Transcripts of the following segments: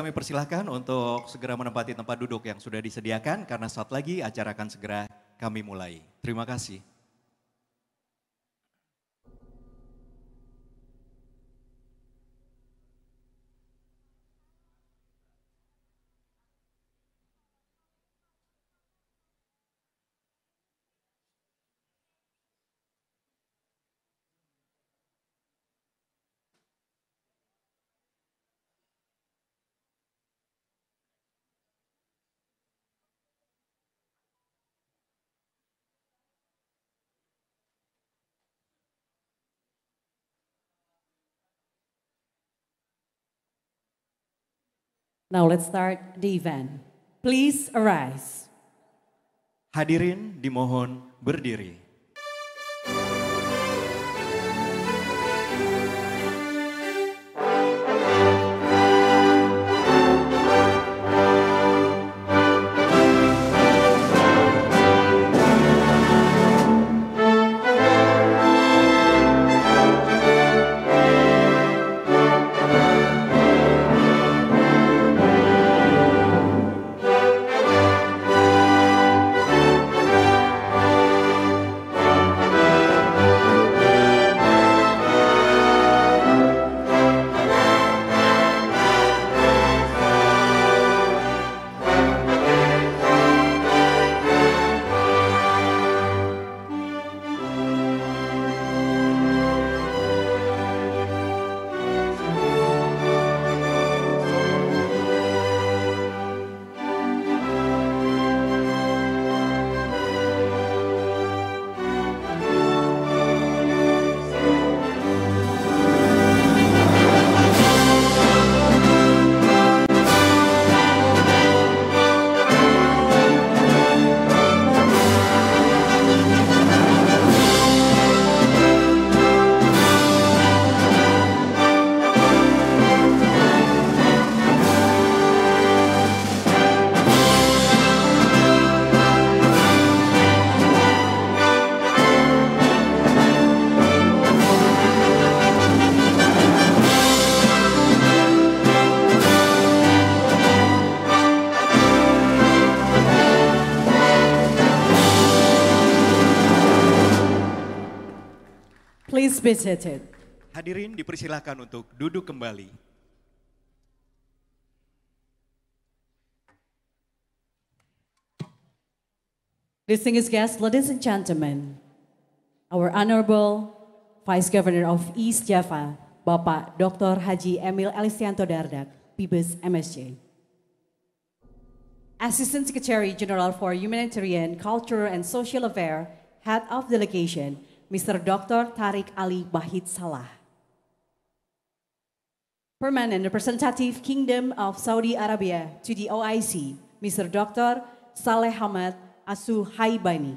kami persilahkan untuk segera menempati tempat duduk yang sudah disediakan karena saat lagi acara akan segera kami mulai. Terima kasih. Now let's start the event. Please arise. Hadirin dimohon berdiri. Please be seated. Hadirin dipersilakan untuk duduk kembali. Distinguished guests, ladies and gentlemen, our Honorable Vice Governor of East Java, Bapak Dr. Haji Emil Elisianto Dardak, Pibes MSc. Assistant Secretary General for Humanitarian, Cultural and Social Affairs, Head of Delegation, Mr. Dr. Tariq Ali Bahid Salah. Permanent Representative Kingdom of Saudi Arabia to the OIC, Mr. Dr. Saleh Hamad Asu Haibani.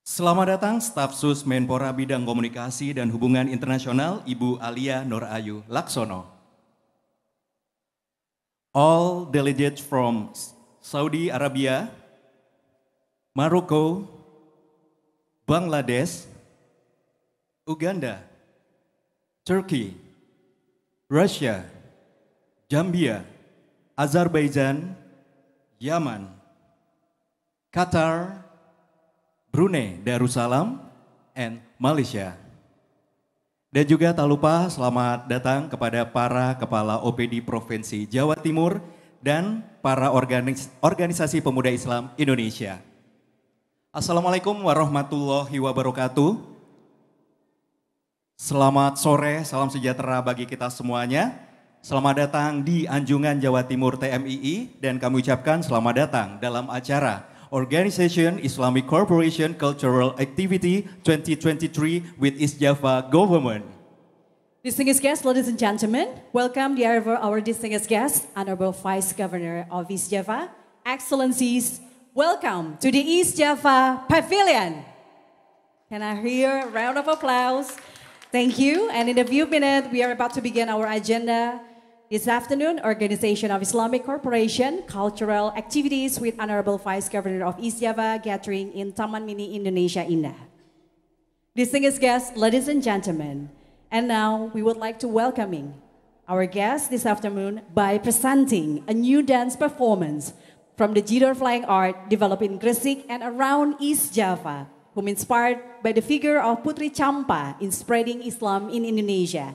Selamat datang staf sus Menpora Bidang Komunikasi dan Hubungan Internasional Ibu Alia Nur Ayu Laksono. All delegates from Saudi Arabia, Maroko, Bangladesh, Uganda, Turkey, Russia, Zambia, Azerbaijan, Yaman, Qatar, Brunei Darussalam, and Malaysia. Dan juga tak lupa selamat datang kepada para kepala OPD Provinsi Jawa Timur dan para organisasi pemuda Islam Indonesia. Assalamualaikum warahmatullahi wabarakatuh. Selamat sore, salam sejahtera bagi kita semuanya. Selamat datang di Anjungan Jawa Timur TMII dan kami ucapkan selamat datang dalam acara Organization Islamic Corporation Cultural Activity 2023 with East Java Government. Distinguished guests, ladies and gentlemen, welcome our distinguished guest, Honorable Vice Governor of East Java, Excellencies, welcome to the East Java Pavilion. Can I hear a round of applause? Thank you, and in a few minutes, we are about to begin our agenda. This afternoon, Organization of Islamic Corporation, Cultural Activities with Honorable Vice Governor of East Java gathering in Taman Mini Indonesia Indah. Distinguished guests, ladies and gentlemen, And now we would like to welcoming our guest this afternoon by presenting a new dance performance from the Jidor Flying Art developed in Gresik and around East Java, whom inspired by the figure of Putri Champa in spreading Islam in Indonesia.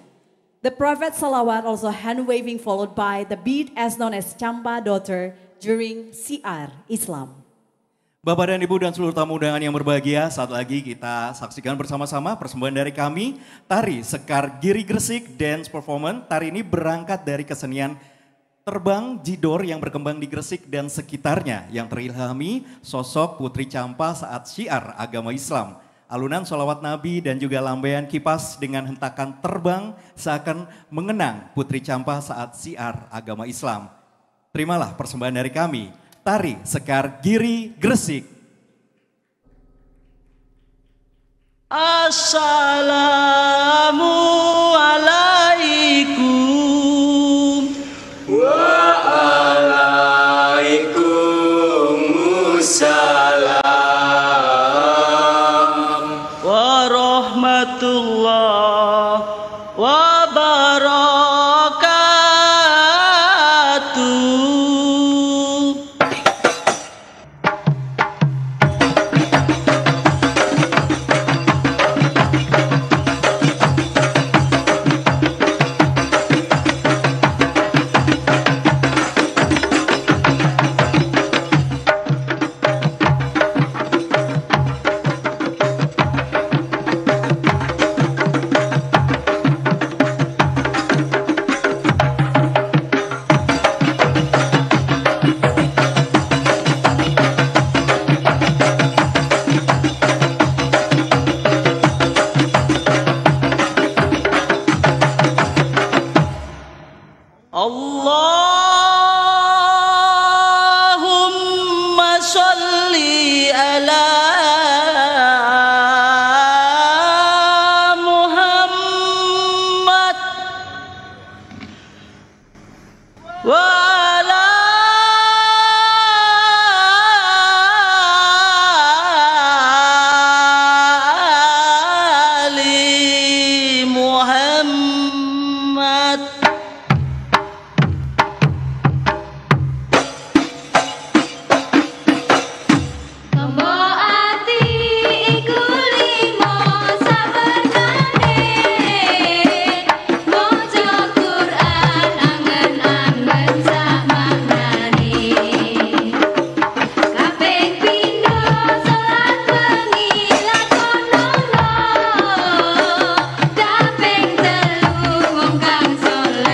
The Prophet Salawat also hand-waving followed by the beat as known as Champa Daughter during Syiar Islam. Bapak dan Ibu dan seluruh tamu undangan yang berbahagia, saat lagi kita saksikan bersama-sama persembahan dari kami, Tari Sekar Giri Gresik Dance Performance. Tari ini berangkat dari kesenian terbang Jidor yang berkembang di Gresik dan sekitarnya, yang terilhami sosok Putri Champa saat syiar agama Islam. Alunan sholawat Nabi dan juga lambaian kipas dengan hentakan terbang seakan mengenang Putri Champa saat syiar agama Islam. Terimalah persembahan dari kami, Tari Sekar Giri Gresik. Assalamualaikum waalaikumsalam warahmatullahi wabarakatuh. Allahumma sholli ala Muhammad wa ala ali Muhammad. Solat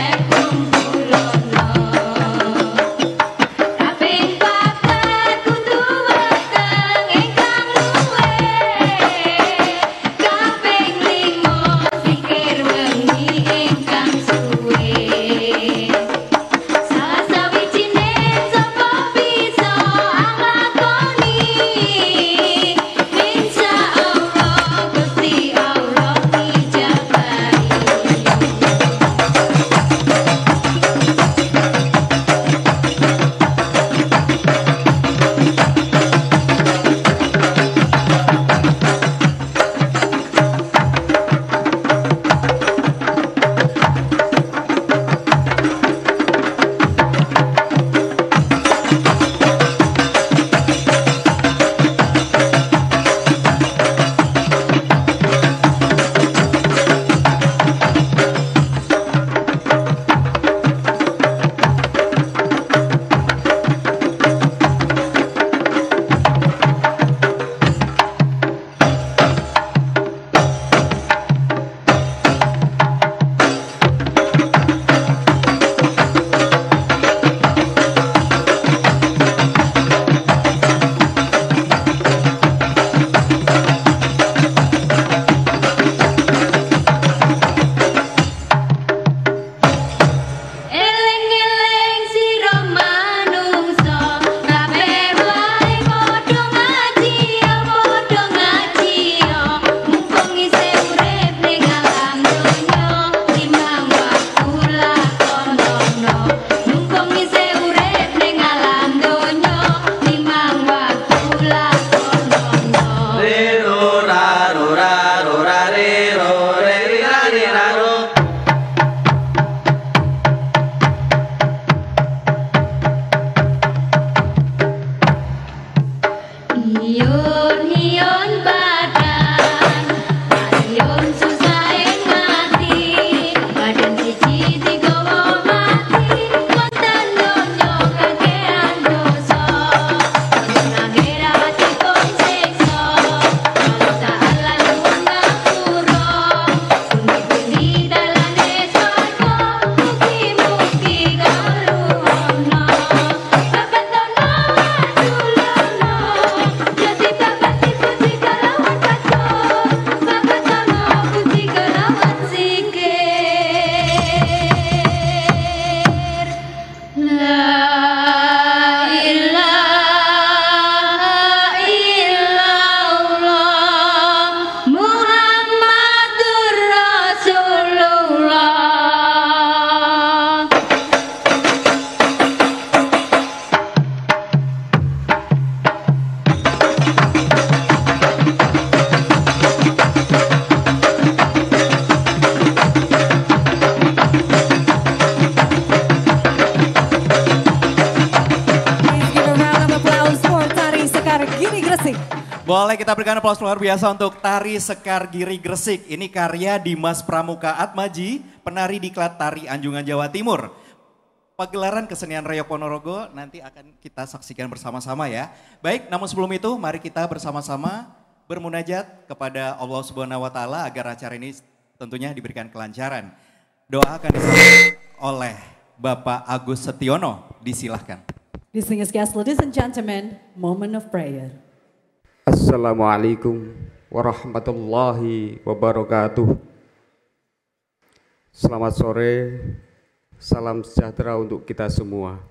Boleh kita berikan aplaus luar biasa untuk Tari Sekar Giri Gresik. Ini karya Dimas Pramuka Atmaji, penari diklat tari Anjungan Jawa Timur. Pagelaran kesenian Reok Ponorogo nanti akan kita saksikan bersama-sama ya. Baik, namun sebelum itu mari kita bersama-sama bermunajat kepada Allah Subhanahu wa taala agar acara ini tentunya diberikan kelancaran. Doa akan disampaikan oleh Bapak Agus Setiono, disilahkan. Distinguished guests, ladies and gentlemen, moment of prayer. Assalamualaikum warahmatullahi wabarakatuh. Selamat sore, salam sejahtera untuk kita semua.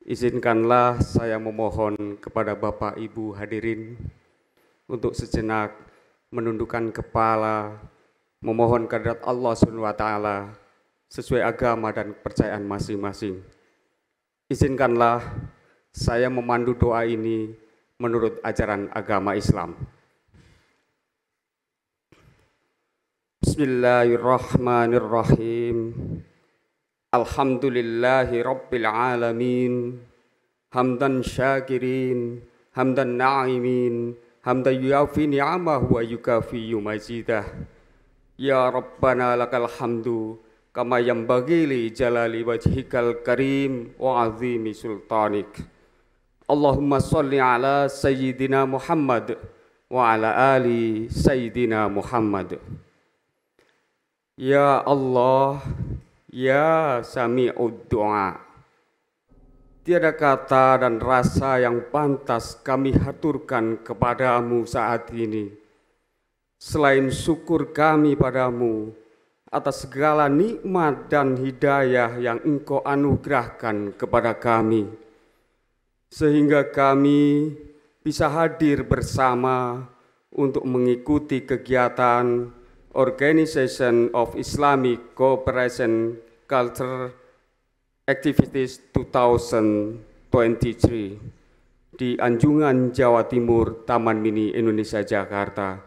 Izinkanlah saya memohon kepada Bapak Ibu hadirin untuk sejenak menundukkan kepala, memohon kehadirat Allah SWT sesuai agama dan kepercayaan masing-masing. Izinkanlah saya memandu doa ini menurut ajaran agama Islam. Bismillahirrahmanirrahim. Alhamdulillahi rabbil alamin. Hamdan syakirin, hamdan na'imin, hamdan yuafi ni'amahu wa yukafi mazidah. Ya Rabbana lakal hamdu kama yanbaghi li jalali wajhikal karim wa azimi sultanik. Allahumma sholli ala sayyidina Muhammad wa ala ali sayyidina Muhammad. Ya Allah, ya sami'ud du'a. Tiada kata dan rasa yang pantas kami haturkan kepadamu saat ini selain syukur kami padamu atas segala nikmat dan hidayah yang Engkau anugerahkan kepada kami, sehingga kami bisa hadir bersama untuk mengikuti kegiatan Organization of Islamic Cooperation Culture Activities 2023 di Anjungan Jawa Timur, Taman Mini Indonesia Jakarta.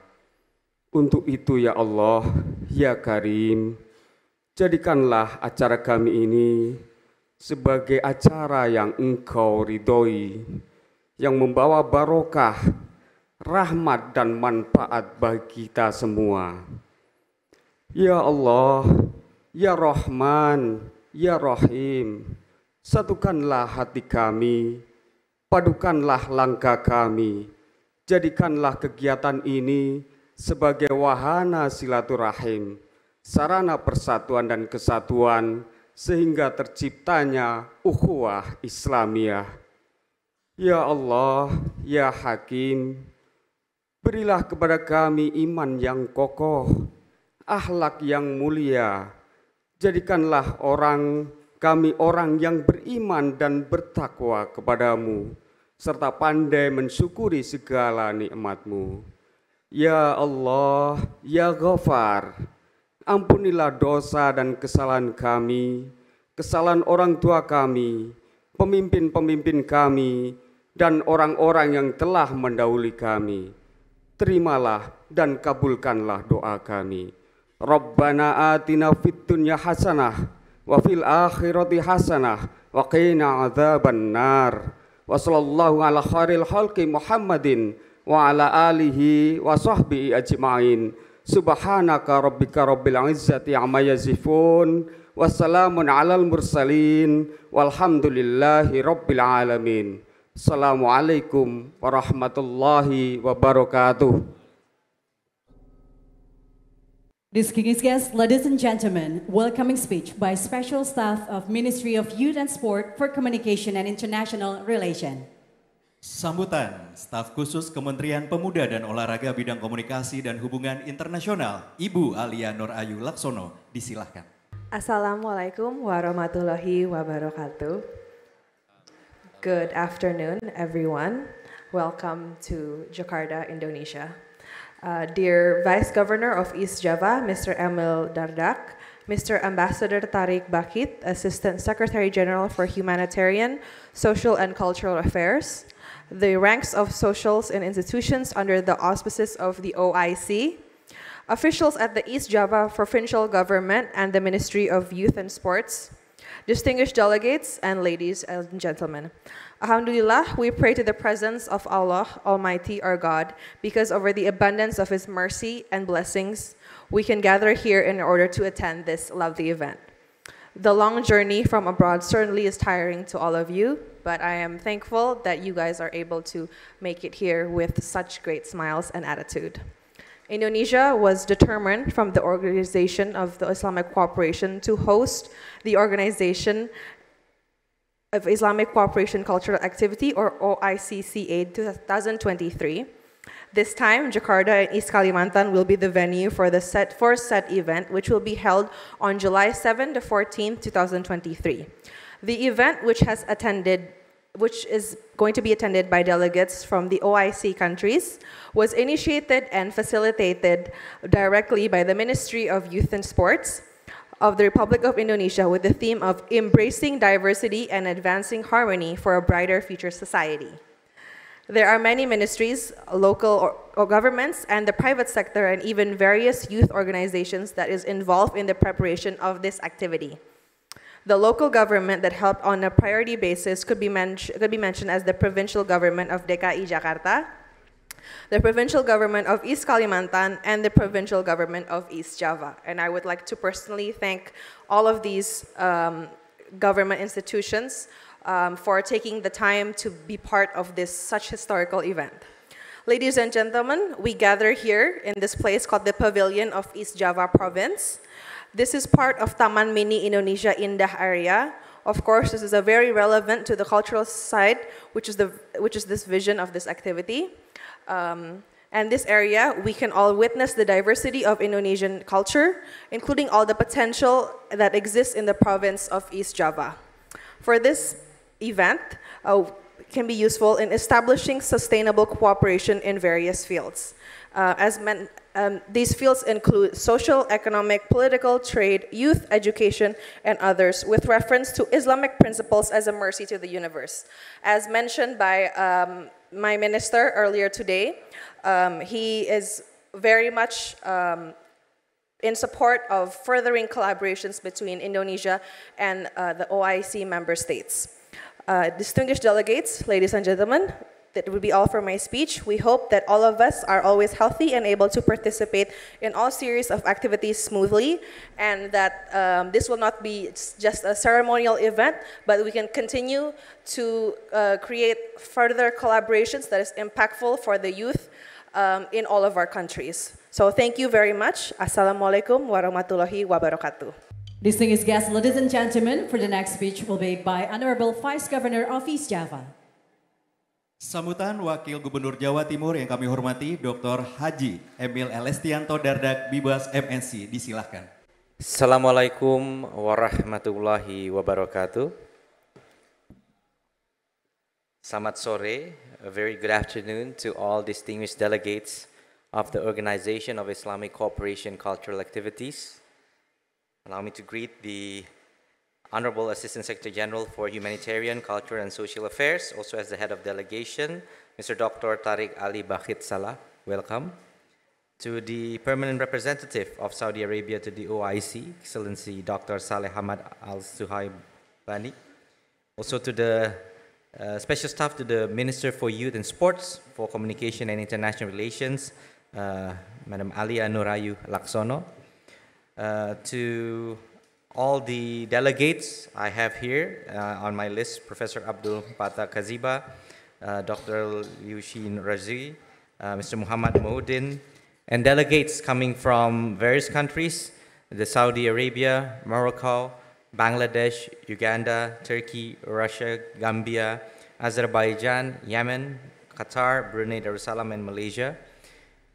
Untuk itu ya Allah, ya Karim, jadikanlah acara kami ini sebagai acara yang Engkau ridhoi, yang membawa barokah, rahmat dan manfaat bagi kita semua. Ya Allah, ya Rahman, ya Rahim, satukanlah hati kami, padukanlah langkah kami, jadikanlah kegiatan ini sebagai wahana silaturahim, sarana persatuan dan kesatuan, sehingga terciptanya ukhuwah Islamiyah. Ya Allah, ya Hakim, berilah kepada kami iman yang kokoh, akhlak yang mulia. Jadikanlah kami orang yang beriman dan bertakwa kepadamu, serta pandai mensyukuri segala nikmat-Mu. Ya Allah, ya Ghafar, ampunilah dosa dan kesalahan kami, kesalahan orang tua kami, pemimpin-pemimpin kami, dan orang-orang yang telah mendahului kami. Terimalah dan kabulkanlah doa kami. Rabbana atina fid dunya hasanah wa fil akhirati hasanah wa qina adzaban nar. Wa sallallahu ala khairil khalqi Muhammadin wa ala alihi wa sahbihi ajma'in. Subhanaka rabbika rabbil izzati amma yasifun. Wassalamun alal mursalin. Walhamdulillahi rabbil alamin. Assalamualaikum warahmatullahi wabarakatuh. Distinguished guests, ladies and gentlemen, welcoming speech by special staff of Ministry of Youth and Sport for Communication and International Relation. Sambutan staf khusus Kementerian Pemuda dan Olahraga Bidang Komunikasi dan Hubungan Internasional, Ibu Alia Nur Ayu Laksono, disilahkan. Assalamualaikum warahmatullahi wabarakatuh. Good afternoon, everyone. Welcome to Jakarta, Indonesia. Dear Vice Governor of East Java, Mr. Emil Dardak, Mr. Ambassador Tariq Bakit, Assistant Secretary General for Humanitarian, Social and Cultural Affairs, the ranks of socials and institutions under the auspices of the OIC, officials at the East Java Provincial Government and the Ministry of Youth and Sports, Distinguished delegates and ladies and gentlemen, Alhamdulillah, we pray to the presence of Allah Almighty, our God, because over the abundance of His mercy and blessings, we can gather here in order to attend this lovely event. The long journey from abroad certainly is tiring to all of you, but I am thankful that you guys are able to make it here with such great smiles and attitude. Indonesia was determined from the organization of the Islamic Cooperation to host the Organization of Islamic Cooperation Cultural Activity, or OIC-CA 2023. This time, Jakarta and East Kalimantan will be the venue for the first set event, which will be held on July 7 to 14, 2023. The event, which is going to be attended by delegates from the OIC countries, was initiated and facilitated directly by the Ministry of Youth and Sports of the Republic of Indonesia, with the theme of embracing diversity and advancing harmony for a brighter future society. There are many ministries, local or governments, and the private sector, and even various youth organizations that is involved in the preparation of this activity. The local government that helped on a priority basis could be mentioned as the provincial government of DKI Jakarta, the provincial government of East Kalimantan, and the provincial government of East Java. And I would like to personally thank all of these government institutions for taking the time to be part of this such historical event. Ladies and gentlemen, we gather here in this place called the Pavilion of East Java Province. This is part of Taman Mini Indonesia Indah area. Of course, this is a very relevant to the cultural side, which is this vision of this activity. And this area, we can all witness the diversity of Indonesian culture, including all the potential that exists in the province of East Java. For this event, can be useful in establishing sustainable cooperation in various fields. These fields include social, economic, political, trade, youth, education, and others, with reference to Islamic principles as a mercy to the universe. As mentioned by my minister earlier today, he is very much in support of furthering collaborations between Indonesia and the OIC member states. Distinguished delegates, ladies and gentlemen, that would be all for my speech. We hope that all of us are always healthy and able to participate in all series of activities smoothly, and that this will not be just a ceremonial event, but we can continue to create further collaborations that is impactful for the youth in all of our countries. So thank you very much. Assalamualaikum warahmatullahi wabarakatuh. Distinguished guests, ladies and gentlemen, for the next speech will be by Honorable Vice Governor of East Java. Sambutan Wakil Gubernur Jawa Timur yang kami hormati, Dr. Haji Emil Elestianto Dardak, Bibas MNC, disilahkan. Assalamualaikum warahmatullahi wabarakatuh. Selamat sore, a very good afternoon to all distinguished delegates of the Organization of Islamic Cooperation Cultural Activities. Allow me to greet the Honorable Assistant Secretary General for Humanitarian, Cultural and Social Affairs, also as the head of delegation, Mr. Dr. Tariq Ali Bakhit Salah, welcome. To the permanent representative of Saudi Arabia to the OIC, Excellency Dr. Saleh Hamad Al-Suhaibani. Also to the special staff to the Minister for Youth and Sports, for Communication and International Relations, Madam Alia Nurayu Laksono. To all the delegates I have here on my list, Professor Abdul Fatah Kaziba, Dr. Yushin Razi, Mr. Muhammad Mohudin, and delegates coming from various countries, the Saudi Arabia, Morocco, Bangladesh, Uganda, Turkey, Russia, Gambia, Azerbaijan, Yemen, Qatar, Brunei Darussalam, and Malaysia.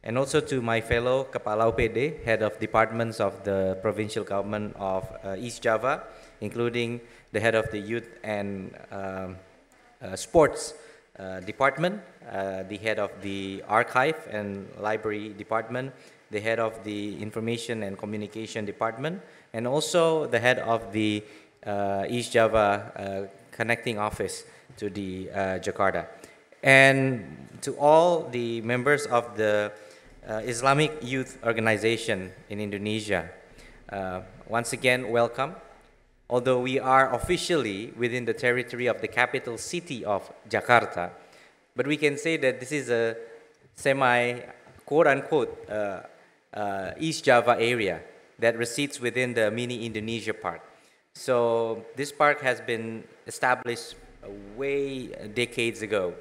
And also to my fellow Kepala UPD, head of departments of the provincial government of East Java, including the head of the youth and sports department, the head of the archive and library department, the head of the information and communication department, and also the head of the East Java connecting office to the Jakarta. And to all the members of the Islamic Youth Organization in Indonesia, once again, welcome. although we are officially within the territory of the capital city of Jakarta, but we can say that this is a semi, quote-unquote, East Java area that resides within the mini Indonesia park. So this park has been established way decades ago.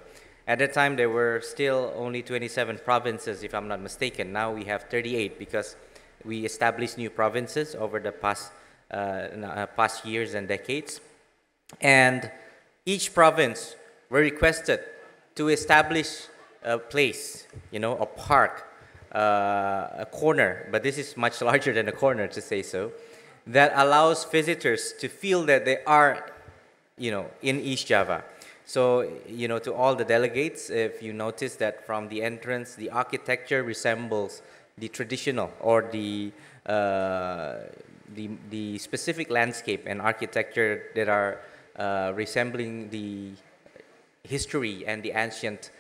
At that time, there were still only 27 provinces, if I'm not mistaken. Now we have 38 because we established new provinces over the past years and decades. And each province were requested to establish a place, a park, a corner, but this is much larger than a corner to say so, that allows visitors to feel that they are, in East Java. So, to all the delegates, if you notice that from the entrance, the architecture resembles the traditional or the specific landscape and architecture that are resembling the history and the ancient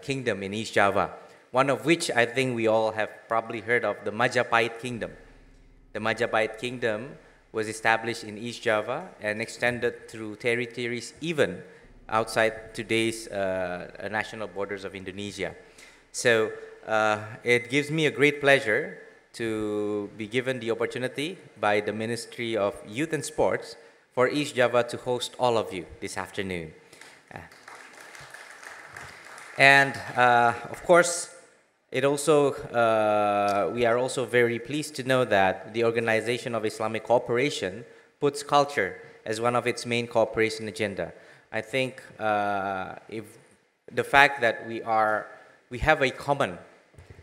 kingdom in East Java. One of which I think we all have probably heard of, the Majapahit Kingdom. The Majapahit Kingdom was established in East Java and extended through territories even outside today's national borders of Indonesia. So it gives me a great pleasure to be given the opportunity by the Ministry of Youth and Sports for East Java to host all of you this afternoon. And of course, we are also very pleased to know that the Organization of Islamic Cooperation puts culture as one of its main cooperation agenda. I think if the fact that we have a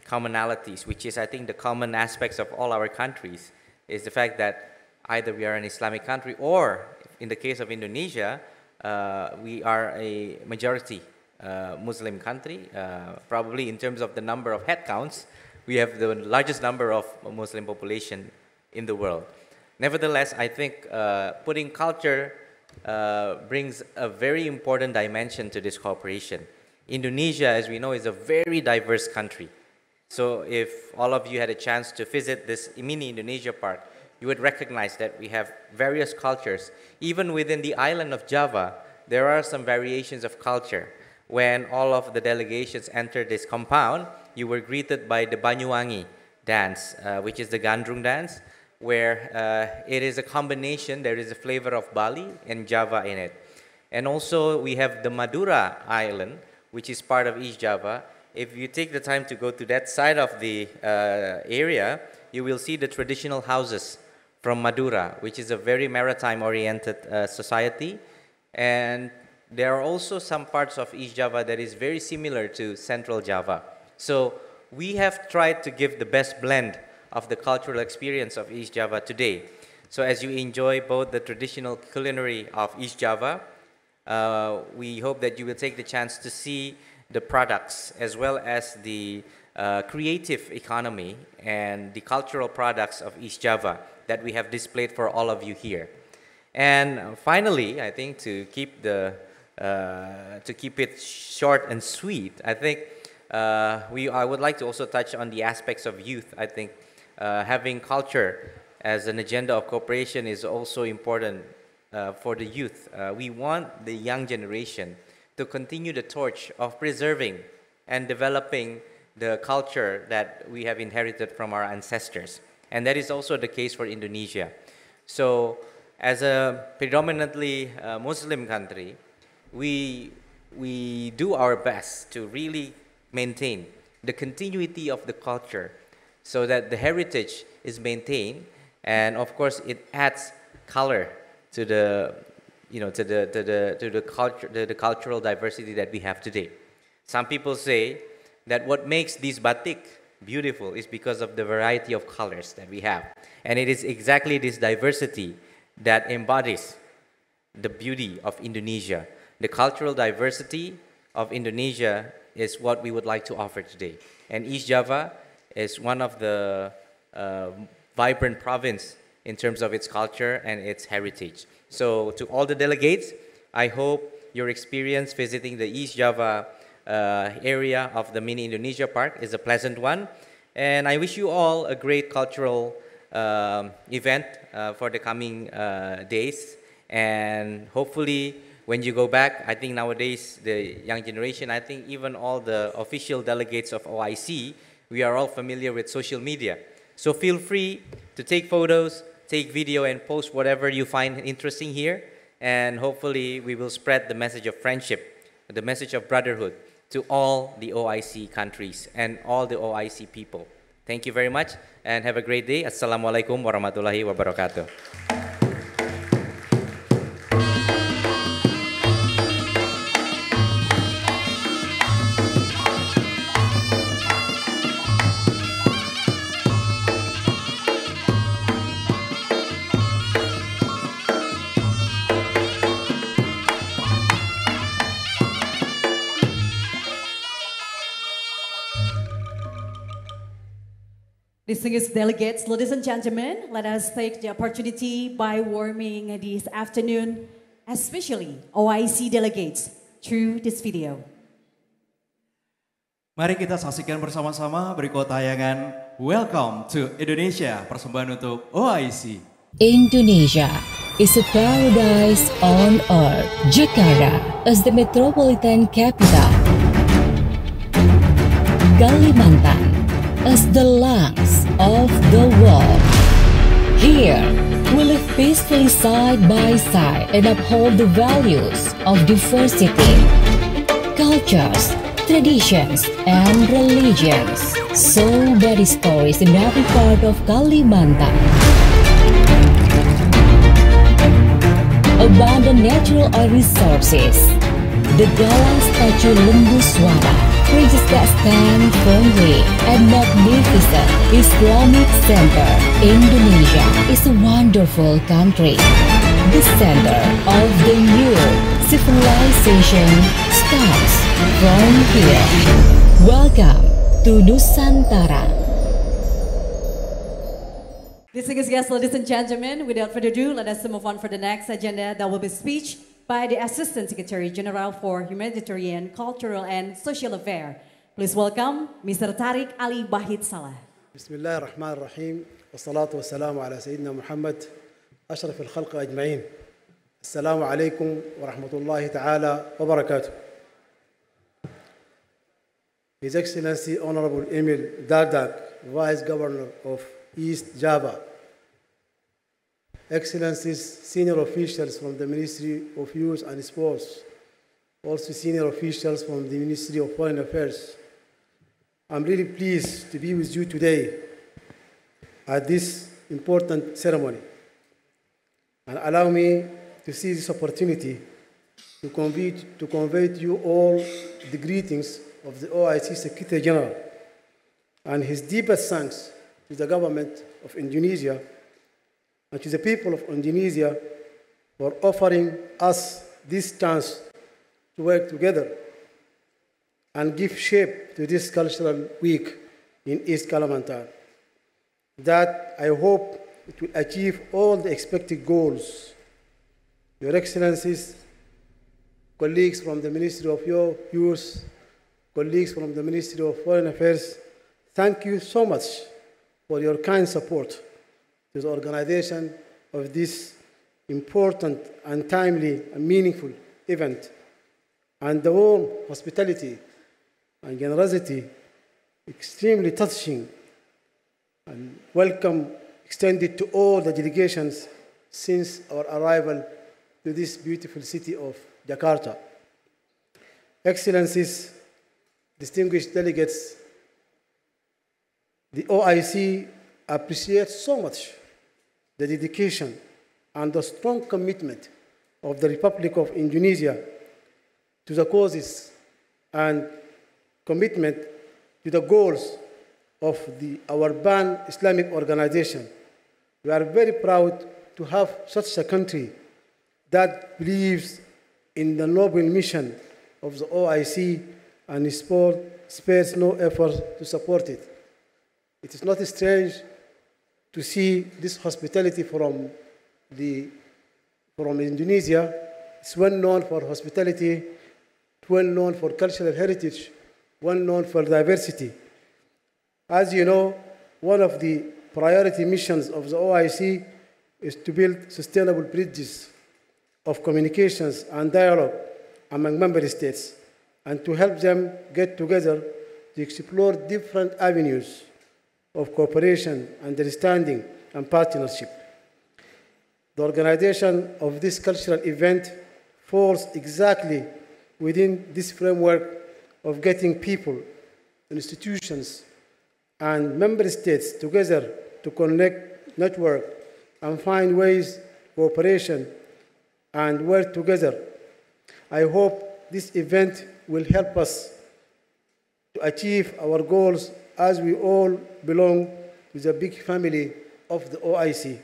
commonalities, which is I think the common aspects of all our countries, is the fact that either we are an Islamic country or, in the case of Indonesia, we are a majority Muslim country. Probably in terms of the number of head counts, we have the largest number of Muslim population in the world. Nevertheless, I think putting culture brings a very important dimension to this cooperation. Indonesia, as we know, is a very diverse country. So if all of you had a chance to visit this mini Indonesia park, you would recognize that we have various cultures. Even within the island of Java, there are some variations of culture. When all of the delegations entered this compound, you were greeted by the Banyuwangi dance, which is the Gandrung dance, where it is a combination, there is a flavor of Bali and Java in it. And also we have the Madura Island, which is part of East Java. If you take the time to go to that side of the area, you will see the traditional houses from Madura, which is a very maritime-oriented society. And there are also some parts of East Java that is very similar to Central Java. So we have tried to give the best blend of the cultural experience of East Java today. So as you enjoy both the traditional culinary of East Java, we hope that you will take the chance to see the products as well as the creative economy and the cultural products of East Java that we have displayed for all of you here. And finally, I think to keep it short and sweet, I think I would like to also touch on the aspects of youth. I think having culture as an agenda of cooperation is also important for the youth. We want the young generation to continue the torch of preserving and developing the culture that we have inherited from our ancestors. And that is also the case for Indonesia. So as a predominantly Muslim country, we do our best to really maintain the continuity of the culture so that the heritage is maintained, and of course it adds color to the cultural diversity that we have today. Some people say that what makes this batik beautiful is because of the variety of colors that we have, and it is exactly this diversity that embodies the beauty of Indonesia. The cultural diversity of Indonesia is what we would like to offer today. And East Java is one of the vibrant province in terms of its culture and its heritage. So to all the delegates, I hope your experience visiting the East Java area of the Mini Indonesia Park is a pleasant one. And I wish you all a great cultural event for the coming days. And hopefully, when you go back, I think nowadays, the young generation, I think even all the official delegates of OIC, we are all familiar with social media. So feel free to take photos, take video, and post whatever you find interesting here. And hopefully, we will spread the message of friendship, the message of brotherhood to all the OIC countries and all the OIC people. Thank you very much, and have a great day. Assalamualaikum warahmatullahi wabarakatuh. Distinguished delegates, ladies and gentlemen, let us take the opportunity by warming this afternoon, especially OIC delegates, through this video. Mari kita saksikan bersama-sama berikut tayangan Welcome to Indonesia, persembahan untuk OIC. Indonesia is a paradise on earth. Jakarta is the metropolitan capital. Kalimantan is the lungs of the world. Here, we live peacefully side by side and uphold the values of diversity, cultures, traditions, and religions. So many stories in every part of Kalimantan. Abundant natural resources. The Galang statue Lembu Suara, bridges that stand firmly, and magnificent Islamic Center. Indonesia is a wonderful country. The center of the new civilization starts from here. Welcome to Nusantara. Distinguished guests, ladies and gentlemen, without further ado, let us move on for the next agenda. That will be speech by the Assistant Secretary General for Humanitarian, Cultural and Social Affairs. Please welcome Mr. Tariq Ali Bahid Salah. Bismillah ar-Rahman ar-Rahim. Wassalatu wassalamu ala Sayyidina Muhammad, ashraf al-khalq ajma'in. Assalamu alaikum wa rahmatullahi ta'ala wa barakatuh. His Excellency Honorable Emil Dardak, Vice Governor of East Java, Excellencies, senior officials from the Ministry of Youth and Sports, also senior officials from the Ministry of Foreign Affairs. I'm really pleased to be with you today at this important ceremony. And allow me to seize this opportunity to convey to you all the greetings of the OIC Secretary General and his deepest thanks to the government of Indonesia and to the people of Indonesia for offering us this chance to work together and give shape to this cultural week in East Kalimantan. That I hope it will achieve all the expected goals. Your Excellencies, colleagues from the Ministry of Youth, colleagues from the Ministry of Foreign Affairs, thank you so much for your kind support to the organization of this important and timely and meaningful event, and the warm hospitality and generosity, extremely touching, and welcome extended to all the delegations since our arrival to this beautiful city of Jakarta. Excellencies, distinguished delegates, the OIC appreciates so much the dedication and the strong commitment of the Republic of Indonesia to the causes and commitment to the goals of our pan-Islamic organization. We are very proud to have such a country that believes in the noble mission of the OIC and spares no effort to support it. It is not strange to see this hospitality from Indonesia. It's well known for hospitality, well known for cultural heritage, well known for diversity. As you know, one of the priority missions of the OIC is to build sustainable bridges of communications and dialogue among member states and to help them get together to explore different avenues of cooperation, understanding, and partnership. The organization of this cultural event falls exactly within this framework of getting people, institutions, and member states together to connect, network, and find ways cooperation and work together. I hope this event will help us to achieve our goals as we all belong to the big family of the OIC.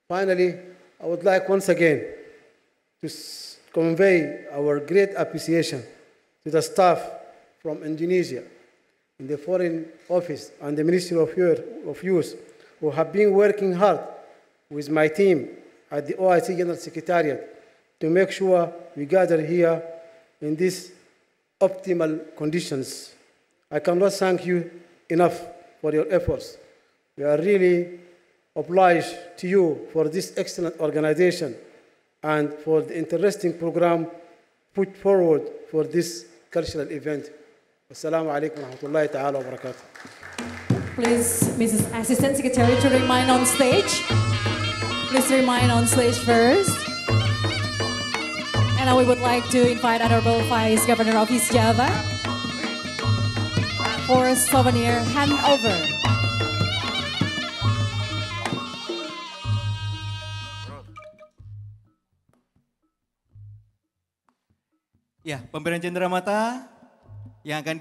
Finally, I would like once again to convey our great appreciation to the staff from Indonesia, in the Foreign Office and the Ministry of Youth, who have been working hard with my team at the OIC General Secretariat to make sure we gather here in these optimal conditions. I cannot thank you enough for your efforts. We are really obliged to you for this excellent organization and for the interesting program put forward for this cultural event. Assalamu alaikum wa rahmatullahi ta'ala wa barakatuh. Please, Mrs. Assistant Secretary, to remain on stage. Please remain on stage first. And now we would like to invite Honorable Vice Governor of East Java for a souvenir handover. Ya, pemberian cenderamata yang akan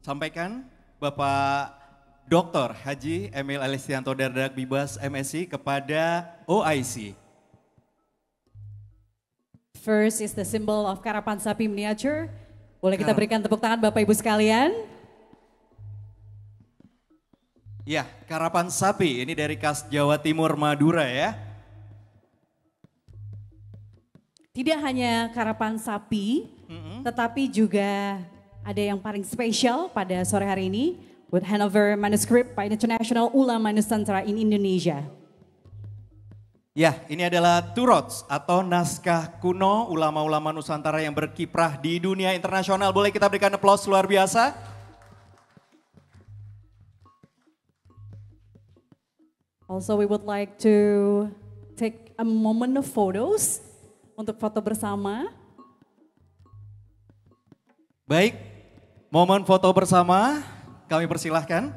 disampaikan Bapak Dr. Haji Emil Alestianto Dardak Bibas MSc kepada OIC. First is the symbol of karapan sapi miniature. Boleh kita berikan tepuk tangan Bapak Ibu sekalian? Ya, karapan sapi ini dari khas Jawa Timur Madura ya. Tidak hanya karapan sapi, tetapi juga ada yang paling spesial pada sore hari ini, with handover manuscript by International Ulama Nusantara in Indonesia. Ya, ini adalah Turots atau naskah kuno ulama-ulama Nusantara yang berkiprah di dunia internasional. Boleh kita berikan aplaus luar biasa? Also, we would like to take a moment of photos untuk foto bersama. Baik, momen foto bersama kami persilahkan.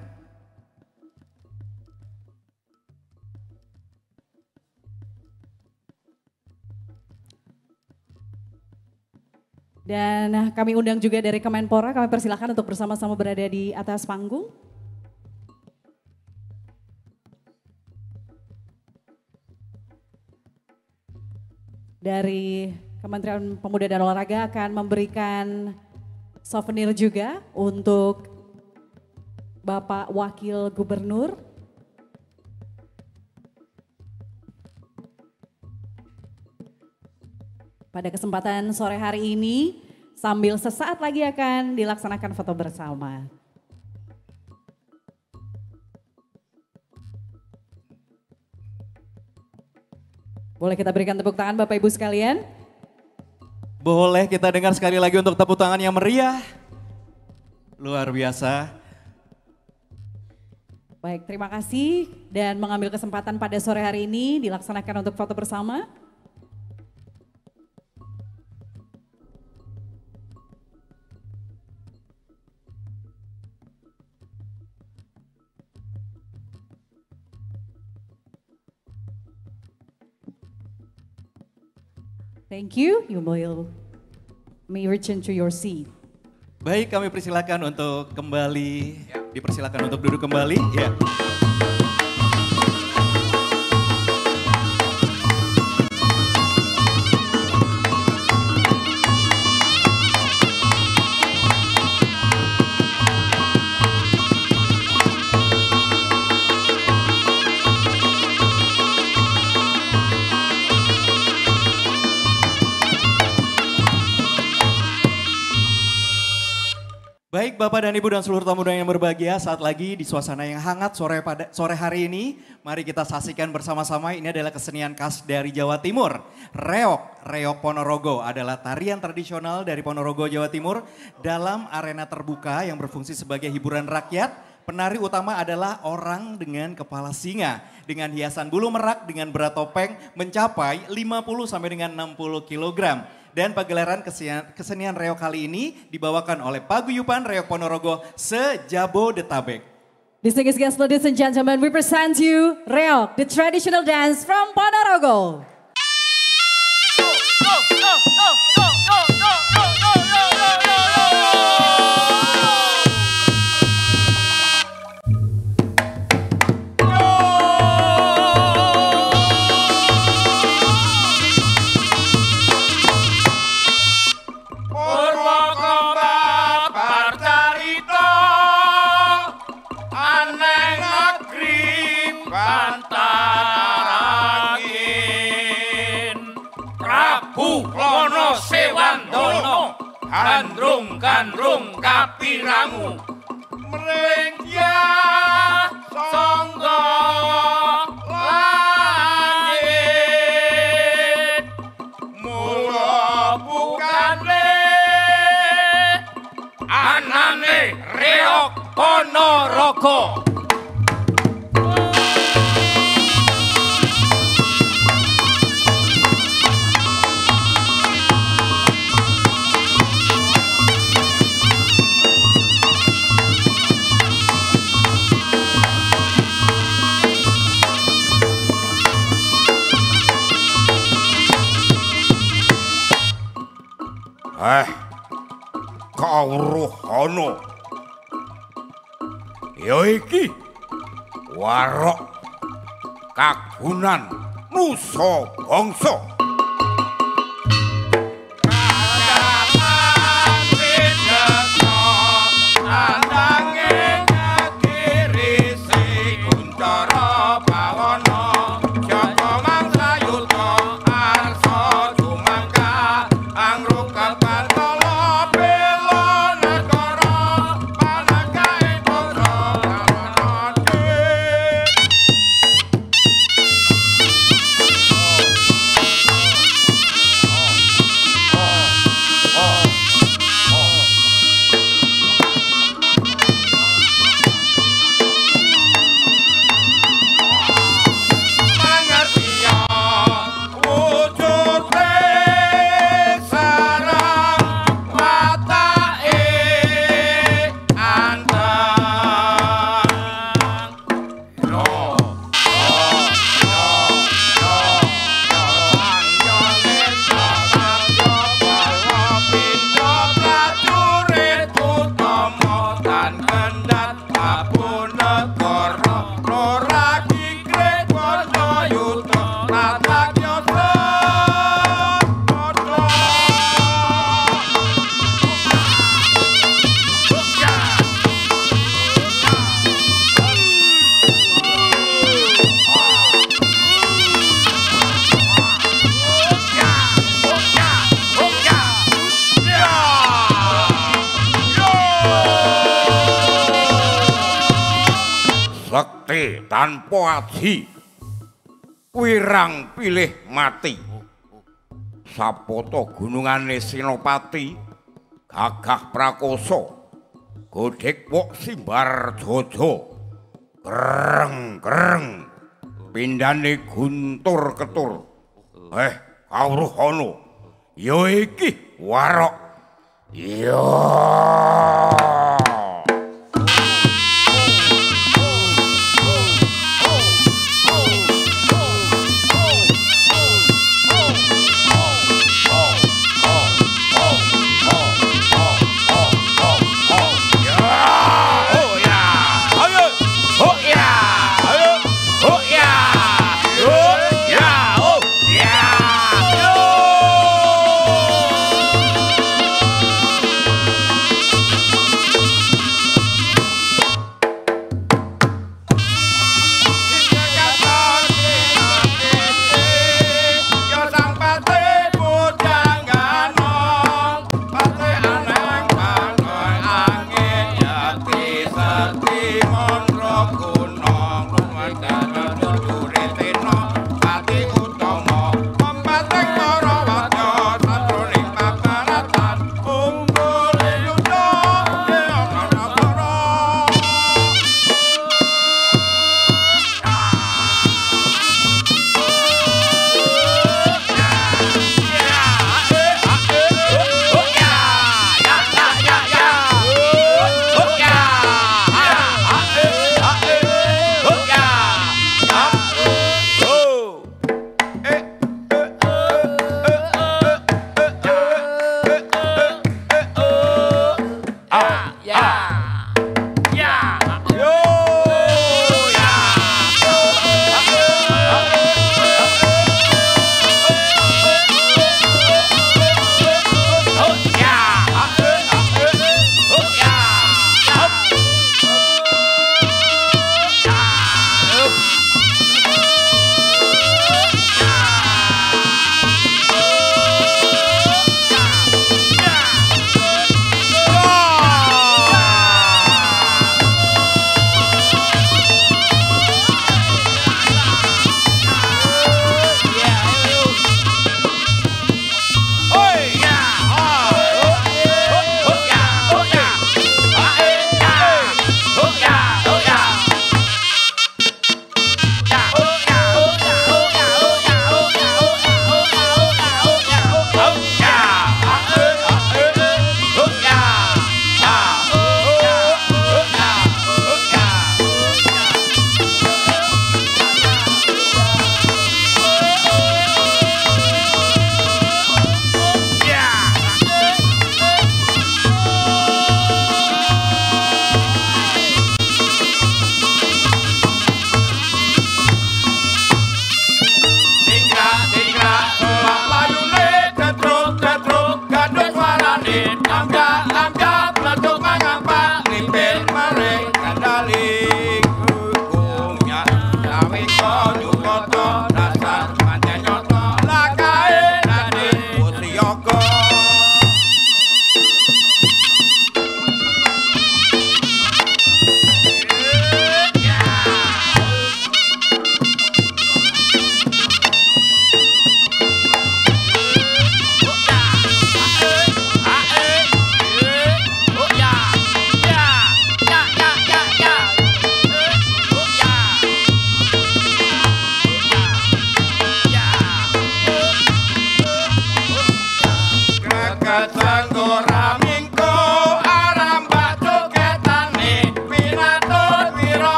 Dan kami undang juga dari Kemenpora, kami persilahkan untuk bersama-sama berada di atas panggung. Dari Kementerian Pemuda dan Olahraga akan memberikan souvenir juga untuk Bapak Wakil Gubernur. Pada kesempatan sore hari ini, sambil sesaat lagi akan dilaksanakan foto bersama. Boleh kita berikan tepuk tangan Bapak Ibu sekalian? Boleh kita dengar sekali lagi untuk tepuk tangan yang meriah. Luar biasa. Baik, terima kasih dan mengambil kesempatan pada sore hari ini dilaksanakan untuk foto bersama. Thank you. You may return to your seat. Baik, kami persilakan untuk kembali, dipersilakan untuk duduk kembali. Ya. Baik Bapak dan Ibu dan seluruh tamu yang berbahagia, saat lagi di suasana yang hangat sore hari ini, mari kita saksikan bersama-sama. Ini adalah kesenian khas dari Jawa Timur. Reok Ponorogo adalah tarian tradisional dari Ponorogo, Jawa Timur dalam arena terbuka yang berfungsi sebagai hiburan rakyat. Penari utama adalah orang dengan kepala singa dengan hiasan bulu merak dengan berat topeng mencapai 50 sampai dengan 60 kg. Dan pagelaran kesenian reok kali ini dibawakan oleh Paguyuban Reok Ponorogo se-Jabodetabek. Distinguished guests, ladies and gentlemen, we present you Reok, the traditional dance from Ponorogo. Gandrung kapirangu melenggya sangga langit mula bukane anane reok Ponorogo. Kawruhana ya iki warok kagunan nusa bangsa. Tanpa aji wirang pilih mati sapoto gunungane Senopati gagah prakoso godhek wok simbar jojo kereng pindane guntur ketur kawruhana ya iki warok ya.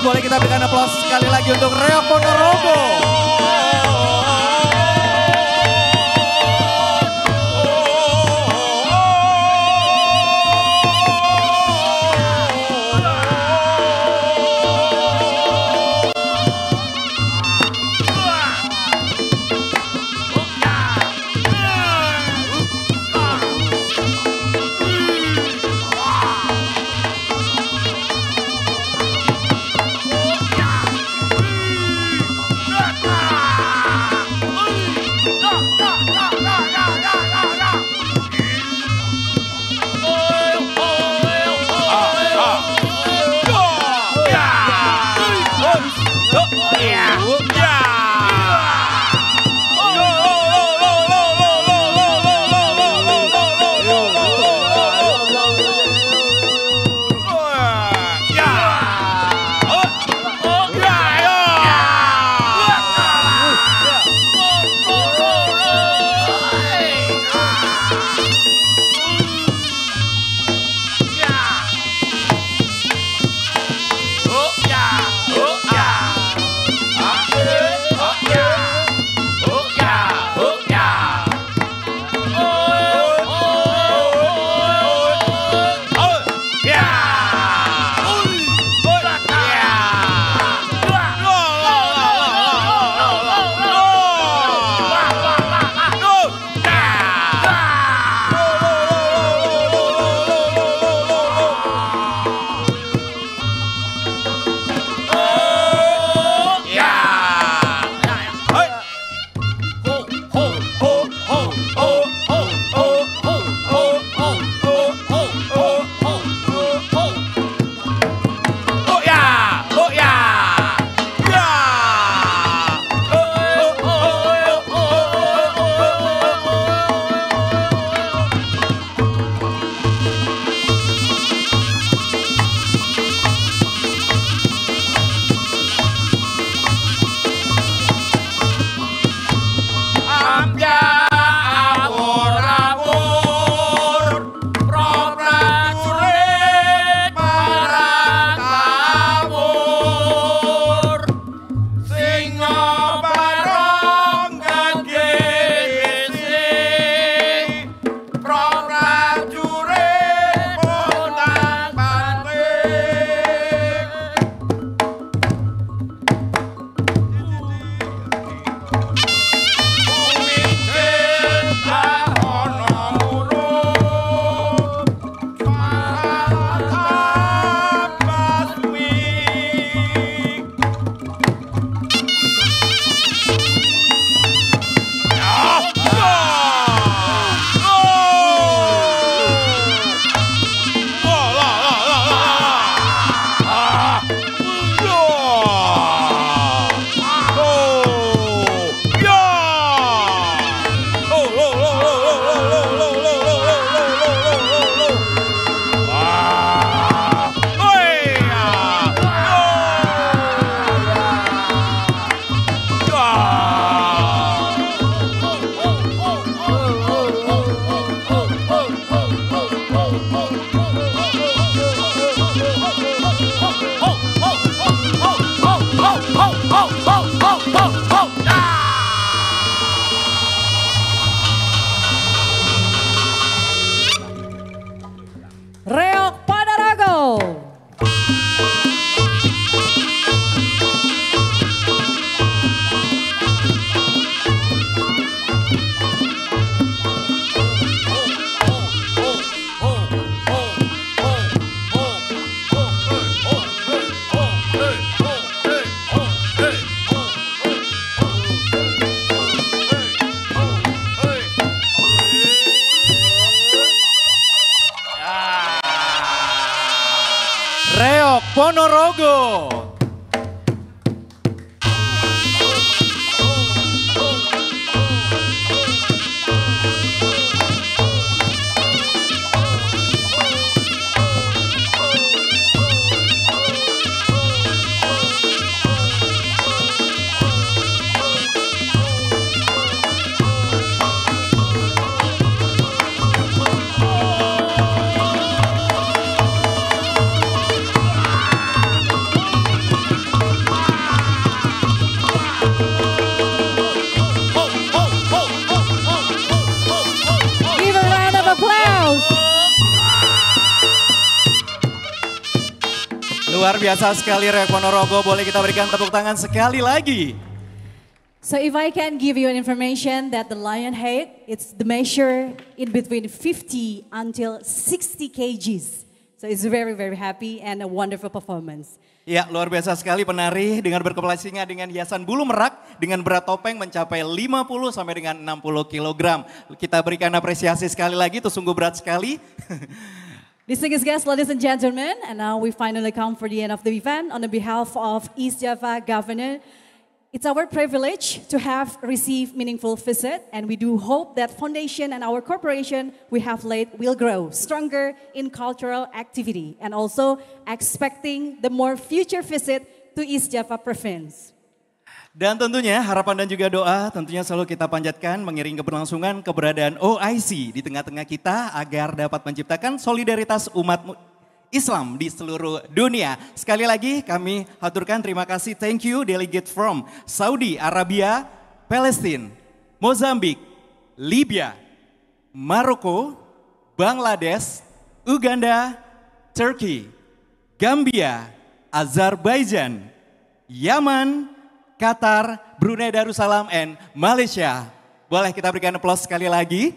Boleh kita berikan aplaus sekali lagi untuk Reok Ponorogo. Yeah. Ponorogo. Luar biasa sekali Reok Ponorogo, boleh kita berikan tepuk tangan sekali lagi. So if I can give you an information that the lion height, it's the measure in between 50 until 60 kgs. So it's very, very happy and a wonderful performance. Ya, luar biasa sekali penari dengan berkepala singa dengan hiasan bulu merak dengan berat topeng mencapai 50 sampai dengan 60 kg. Kita berikan apresiasi sekali lagi, itu sungguh berat sekali. Distinguished guests, ladies and gentlemen, and now we finally come for the end of the event. On the behalf of East Java Governor, it's our privilege to have received meaningful visit, and we do hope that foundation and our corporation we have laid will grow stronger in cultural activity, and also expecting the more future visit to East Java Province. Dan tentunya harapan dan juga doa tentunya selalu kita panjatkan mengiringi keberlangsungan keberadaan OIC di tengah-tengah kita agar dapat menciptakan solidaritas umat Islam di seluruh dunia. Sekali lagi kami haturkan terima kasih, thank you delegate from Saudi Arabia, Palestine, Mozambik, Libya, Maroko, Bangladesh, Uganda, Turkey, Gambia, Azerbaijan, Yaman, Qatar, Brunei Darussalam, and Malaysia. Boleh kita berikan aplaus sekali lagi.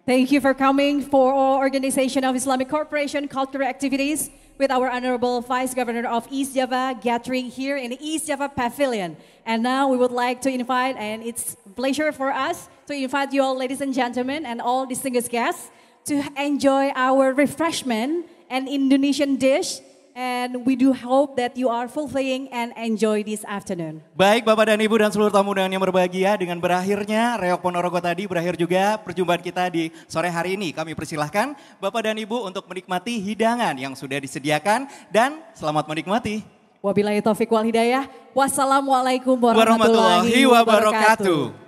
Thank you for coming for our organization of Islamic Corporation Cultural Activities with our Honorable Vice Governor of East Java gathering here in the East Java Pavilion. And now we would like to invite, and it's a pleasure for us to invite you all, ladies and gentlemen, and all distinguished guests to enjoy our refreshment and Indonesian dish. And we do hope that you are fulfilling and enjoy this afternoon. Baik Bapak dan Ibu dan seluruh tamu undangan yang berbahagia, dengan berakhirnya Reok Ponorogo tadi, berakhir juga perjumpaan kita di sore hari ini. Kami persilahkan Bapak dan Ibu untuk menikmati hidangan yang sudah disediakan dan selamat menikmati. Wabillahi taufiq wal hidayah. Wassalamualaikum warahmatullahi wabarakatuh.